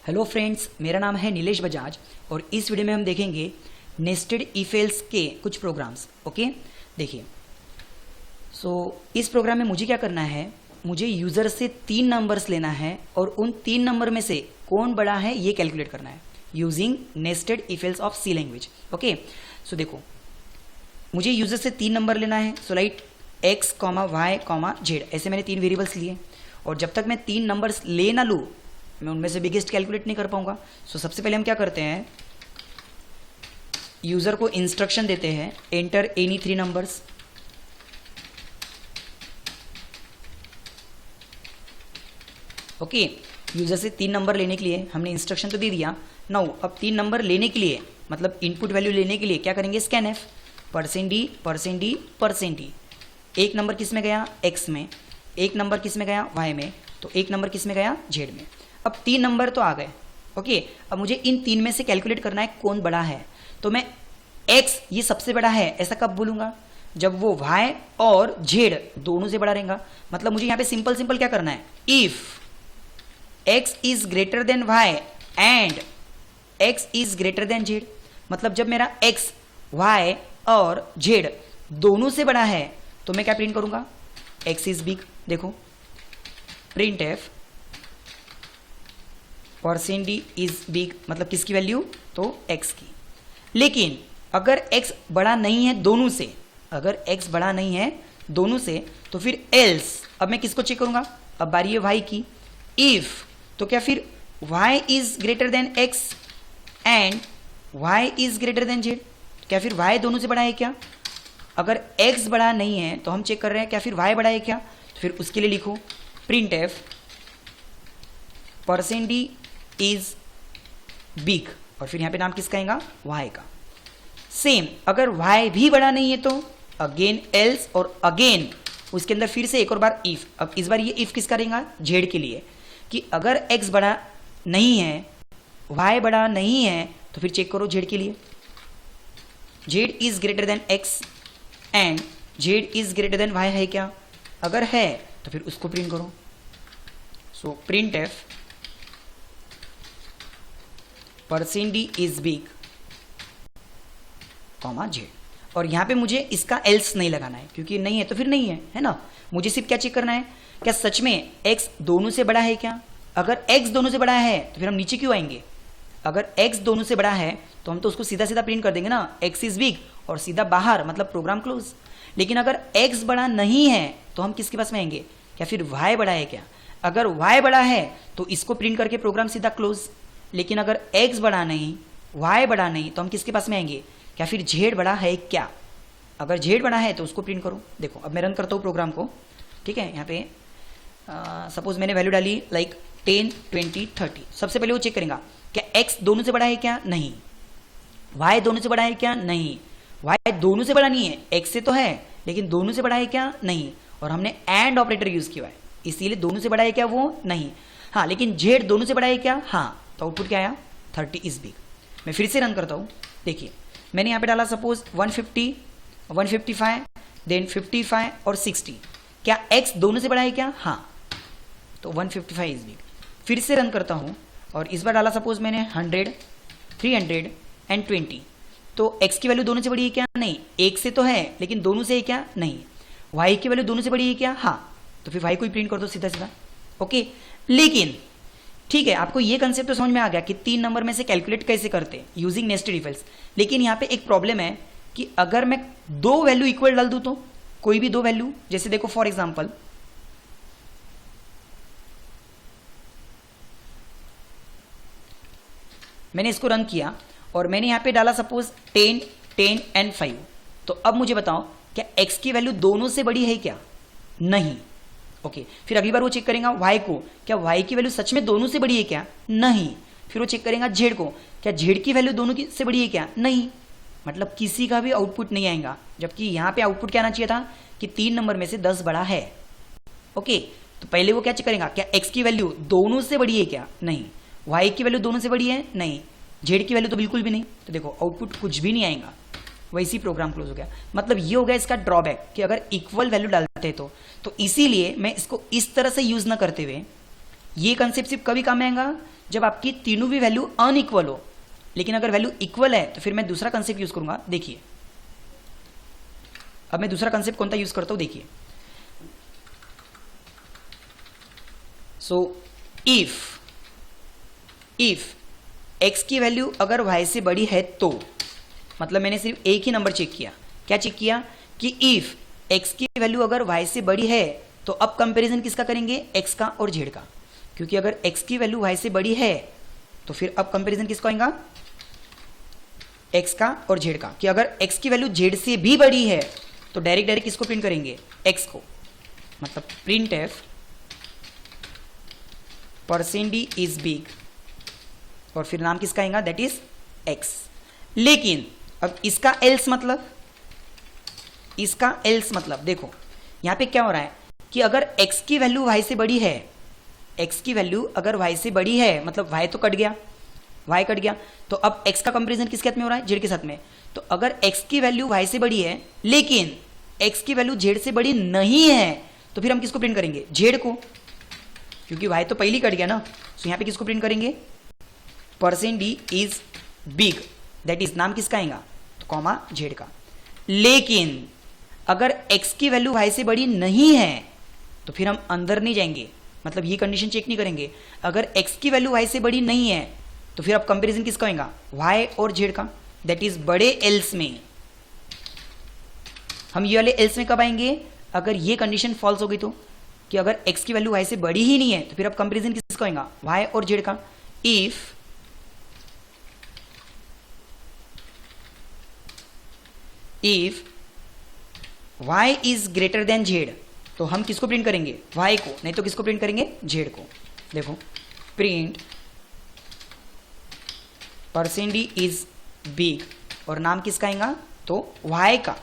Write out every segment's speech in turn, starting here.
Hello friends, मेरा नाम है नीलेश बजाज और इस वीडियो में हम देखेंगे नेस्टेड इफ एल्स के कुछ प्रोग्राम्स। ओके, देखिए। इस प्रोग्राम में मुझे क्या करना है, मुझे यूज़र से 3 नंबर्स लेना है और उन 3 नंबर में से कौन बड़ा है ये कैलकुलेट करना है using nested if else of C language. Okay, देखो, मुझे यूज़र से 3 नंबर लेना है। राइट, x, y, z, ऐसे मैंने 3 वेरिएबल्स लिए और जब तक मैं 3 नंबर्स ले ना लूँ मैं उनमें से बिगेस्ट कैलकुलेट नहीं कर पाऊंगा। सबसे पहले हम क्या करते हैं, यूज़र को इंस्ट्रक्शन देते हैं enter any 3 numbers. Okay, user से 3 नंबर लेने के लिए हमने इंस्ट्रक्शन तो दे दिया। नाउ अब 3 नंबर लेने के लिए, मतलब इनपुट वैल्यू लेने के लिए क्या करेंगे, स्कैन एफ, %d। एक नंबर किस में गया, x में, एक नंबर किस में गया, y में, तो एक नंबर किस में गया, z में। अब 3 नंबर तो आ गए। ओके, अब मुझे इन 3 में से कैलकुलेट करना है कौन बड़ा है। तो मैं x ये सबसे बड़ा है ऐसा कब बोलूंगा, जब वो y और z दोनों से बड़ा रहेगा। मतलब मुझे यहाँ पे सिंपल क्या करना है, if x is greater than y and x is greater than z। मतलब जब मेरा x y और z दोनों से बड़ा है तो मैं क्या प्रिंट करूंगा, x इज बिग। देखो, print F %d is big, मतलब किसकी वैल्यू, तो x की। लेकिन अगर x बड़ा नहीं है दोनों से, अगर x बड़ा नहीं है दोनों से, तो फिर एल्स, अब मैं किसको चेक करूंगा, अब बारी है y की। इफ, तो क्या फिर y is greater than x and y is greater than z, क्या फिर y दोनों से बड़ा है क्या। अगर x बड़ा नहीं है तो हम चेक कर रहे हैं क्या फिर y बड़ा है क्या। तो फिर उसके लिए लिखो print F %d is big और फिर यहां पे नाम किसका आएगा, y का। सेम अगर y भी बड़ा नहीं है तो अगेन एल्स और अगेन उसके अंदर फिर से एक और बार इफ। अब इस बार ये इफ किसका रहेगा, z के लिए, कि अगर x बड़ा नहीं है, y बड़ा नहीं है, तो फिर चेक करो z के लिए, z is greater than x and z is greater than y है क्या। अगर है तो फिर उसको प्रिंट करो। Print F %d is big z। और यहां पे मुझे इसका एल्स नहीं लगाना है, क्योंकि नहीं है तो फिर नहीं है ना। मुझे सिर्फ क्या चेक करना है, क्या सच में x दोनों से बड़ा है क्या। अगर x दोनों से बड़ा है तो फिर हम नीचे क्यों आएंगे, अगर x दोनों से बड़ा है तो हम तो उसको सीधा प्रिंट कर देंगे ना, x इज बिग और सीधा बाहर, मतलब प्रोग्राम क्लोज। लेकिन अगर x बड़ा नहीं है तो हम किसके पास में आएंगे, क्या फिर y बड़ा है क्या। अगर y बड़ा है तो इसको प्रिंट करके प्रोग्राम सीधा क्लोज। लेकिन अगर x बड़ा नहीं, y बड़ा नहीं, तो हम किसके पास में आएंगे, क्या फिर z बड़ा है क्या। अगर z बड़ा है तो उसको प्रिंट करो। देखो, अब मैं रन करता हूँ प्रोग्राम को। ठीक है, यहाँ पे सपोज मैंने वैल्यू डाली लाइक 10, 20, 30। सबसे पहले वो चेक करेगा क्या x दोनों से बड़ा है क्या, नहीं। y दोनों से बड़ा है क्या, नहीं। y दोनों से बड़ा नहीं है, x से तो है लेकिन दोनों से बड़ा है क्या, नहीं। और हमने एंड ऑपरेटर यूज किया है, इसीलिए दोनों से बड़ा है क्या, वो नहीं। हाँ, लेकिन z दोनों से बड़ा है क्या, हाँ। तो आउटपुट क्या आया, 30 इज बिग। मैं फिर से रन करता हूँ। देखिए, मैंने यहाँ पे डाला सपोज 150, 155, देन 55 और 60। क्या x दोनों से बड़ा है क्या, हाँ। तो 155 इज बिग। फिर से रन करता हूँ और इस बार डाला सपोज मैंने 100, 300 एंड 20। तो x की वैल्यू दोनों से बड़ी है क्या, नहीं। एक से तो है लेकिन दोनों से है क्या, नहीं। y की वैल्यू दोनों से बड़ी है क्या, हाँ। तो फिर y को ही प्रिंट कर दो सीधा। ओके, लेकिन ठीक है, आपको ये कंसेप्ट तो समझ में आ गया कि 3 नंबर में से कैलकुलेट कैसे करते हैं यूजिंग नेस्टेड इफ एल्स। लेकिन यहाँ पे एक प्रॉब्लम है कि अगर मैं 2 वैल्यू इक्वल डाल दूं, तो कोई भी 2 वैल्यू, जैसे देखो फॉर एग्जांपल मैंने इसको रन किया और मैंने यहाँ पे डाला सपोज 10, 10 एंड 5। तो अब मुझे बताओ क्या x की वैल्यू दोनों से बड़ी है क्या, नहीं। ओके, फिर अगली बार वो चेक करेगा y को, क्या y की वैल्यू सच में दोनों से बड़ी है क्या, नहीं। फिर वो चेक करेगा z को, क्या z की वैल्यू दोनों से बड़ी है क्या, नहीं। मतलब किसी का भी आउटपुट नहीं आएगा, जबकि यहाँ पे आउटपुट क्या आना चाहिए था कि 3 नंबर में से 10 बड़ा है। ओके, तो पहले वो क्या चेक करेगा, क्या x की वैल्यू दोनों से बड़ी है क्या, नहीं। y की वैल्यू दोनों से बड़ी है, नहीं। z की वैल्यू तो बिल्कुल भी नहीं। तो देखो आउटपुट कुछ भी नहीं आएगा, वैसी प्रोग्राम क्लोज हो गया। मतलब ये हो गया इसका ड्रॉबैक कि अगर इक्वल वैल्यू डालते तो इसीलिए मैं इसको इस तरह से यूज ना करते हुए, ये कंसेप्ट सिर्फ कभी काम आएगा जब आपकी तीनों भी वैल्यू अनइक्वल हो। लेकिन अगर वैल्यू इक्वल है तो फिर मैं दूसरा कंसेप्ट यूज करूंगा। देखिए अब मैं दूसरा कंसेप्ट कौन सा यूज करता हूं, देखिए। सो इफ x की वैल्यू अगर y से बड़ी है तो, मतलब मैंने सिर्फ एक ही नंबर चेक किया। क्या चेक किया कि इफ x की वैल्यू अगर y से बड़ी है तो अब कंपैरिजन किसका करेंगे, x का और z का। क्योंकि अगर x की वैल्यू y से बड़ी है तो फिर अब कंपैरिजन किसका होगा, x का और z का। कि अगर x की वैल्यू z से भी बड़ी है तो डायरेक्ट किसको प्रिंट करेंगे, x को। मतलब print F %d is big और फिर नाम किसका आएगा, दैट इज x। लेकिन अब इसका एल्स मतलब देखो यहां पे क्या हो रहा है कि अगर x की वैल्यू y से बड़ी है, x की वैल्यू अगर y से बड़ी है मतलब y तो कट गया, y कट गया, तो अब x का कंपैरिजन किसके साथ में हो रहा है, z के साथ में। तो अगर x की वैल्यू y से बड़ी है लेकिन x की वैल्यू z से बड़ी नहीं है तो फिर हम किसको प्रिंट करेंगे, z को, क्योंकि y तो पहले कट गया ना। तो यहां पे किसको प्रिंट करेंगे, %d is big, that is नाम किसका आएगा, तो कॉमा z का। लेकिन अगर x की वैल्यू y से बड़ी नहीं है तो फिर हम अंदर नहीं जाएंगे, मतलब ये कंडीशन चेक नहीं करेंगे। अगर x की वैल्यू y से बड़ी नहीं है तो फिर अब कंपैरिजन किसका होगा, y और z का, दैट इज बड़े एल्स में। हम ये वाले एल्स में कब आएंगे, अगर ये कंडीशन फॉल्स हो गई तो, कि अगर x की वैल्यू y से बड़ी ही नहीं है तो फिर अब कंपैरिजन किसका होगा, y और z का। If y is greater than z तो हम किसको प्रिंट करेंगे, y को, नहीं तो किसको प्रिंट करेंगे, z को। देखो प्रिंट %d इज बिग और नाम किसका आएगा, तो y का।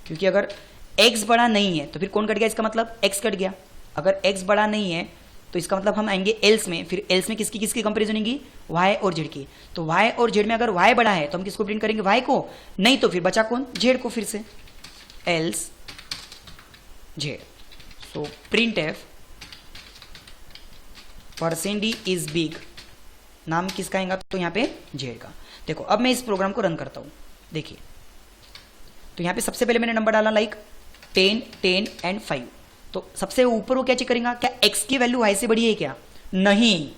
क्योंकि अगर x बड़ा नहीं है तो फिर कौन कट गया, इसका मतलब x कट गया। अगर x बड़ा नहीं है तो इसका मतलब हम आएंगे एल्स में, फिर एल्स में किसकी किसकी कंपैरिजन होगी, y और z की। तो y और z में अगर y बड़ा है तो हम किसको प्रिंट करेंगे, y को, नहीं तो फिर बचा कौन, z को। फिर से else z। So print F %d is big, नाम किसका आएगा, तो यहाँ पे z का। देखो अब मैं इस प्रोग्राम को रन करता हूँ। देखिए तो यहाँ पे सबसे पहले मैंने नंबर डाला लाइक 10, 10 एंड 5। तो सबसे ऊपर वो क्या चेक करेगा, क्या x की वैल्यू y से बड़ी है क्या, नहीं।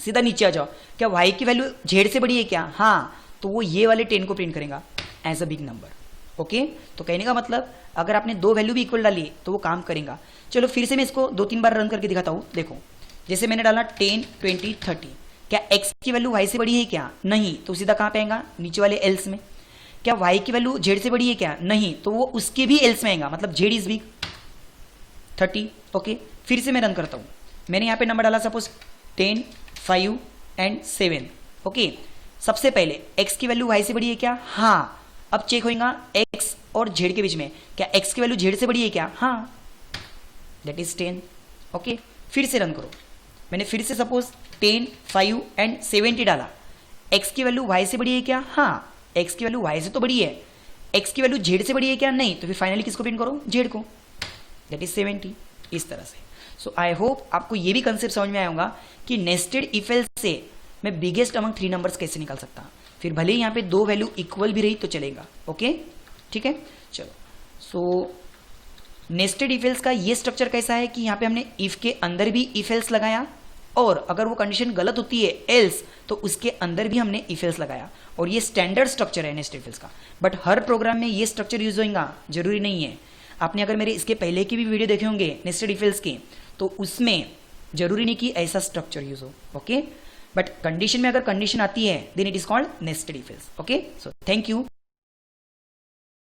सीधा नीचे आ जाओ, क्या y की वैल्यू z से बड़ी है क्या, हाँ, तो वो ये वाले 10 को प्रिंट करेगा as a big number. Okay, तो कहने का मतलब अगर आपने दो वैल्यू भी इक्वल डाली तो वो काम करेगा। चलो फिर से मैं इसको 2-3 बार रन करके दिखाता हूँ। देखो जैसे मैंने डाला 10, 20, 30, क्या x की वैल्यू y से बड़ी है क्या, नहीं, तो सीधा कहाँ पे आएगा, नीचे वाले एल्स में। क्या y की वैल्यू z से बड़ी है क्या, नहीं, तो वो उसके भी एल्स में आएगा, मतलब z इज बिग 30। ओके, फिर से मैं रन करता हूँ। मैंने यहाँ पे नंबर डाला सपोज 10, 5 एंड 7। ओके, सबसे पहले x की वैल्यू y से बड़ी है क्या, हाँ। अब चेक होगा x और z के बीच में, क्या x की वैल्यू z से बड़ी है क्या, हाँ, दैट इज 10। ओके, फिर से रन करो। मैंने फिर से सपोज 10, 5 एंड 70 डाला। x की वैल्यू y से बड़ी है क्या, हाँ, x की वैल्यू y से तो बड़ी है। x की वैल्यू z से बड़ी है क्या, नहीं, तो फिर फाइनली किसको प्रिंट करो, z को, दैट इज 70। इस तरह से। सो आई होप आपको ये भी कंसेप्ट समझ में आया होगा कि नेस्टेड इफ एल्स से मैं बिगेस्ट अमंग 3 नंबर्स कैसे निकाल सकता हूँ। फिर भले ही यहाँ पे दो वैल्यू इक्वल भी रही तो चलेगा। ओके, ठीक है, चलो। सो नेस्टेड इफ एल्स का ये स्ट्रक्चर कैसा है कि यहाँ पे हमने इफ के अंदर भी इफ एल्स लगाया, और अगर वो कंडीशन गलत होती है एल्स तो उसके अंदर भी हमने इफ एल्स लगाया, और ये स्टैंडर्ड स्ट्रक्चर है नेस्टेड इफ एल्स का। बट हर प्रोग्राम में ये स्ट्रक्चर यूज होगा जरूरी नहीं है। आपने अगर मेरे इसके पहले की भी वीडियो देखे होंगे नेस्टेड इफ एल्स के, तो उसमें जरूरी नहीं कि ऐसा स्ट्रक्चर यूज हो। ओके, बट कंडीशन में अगर कंडीशन आती है then it is called nested if else. Okay, so thank you.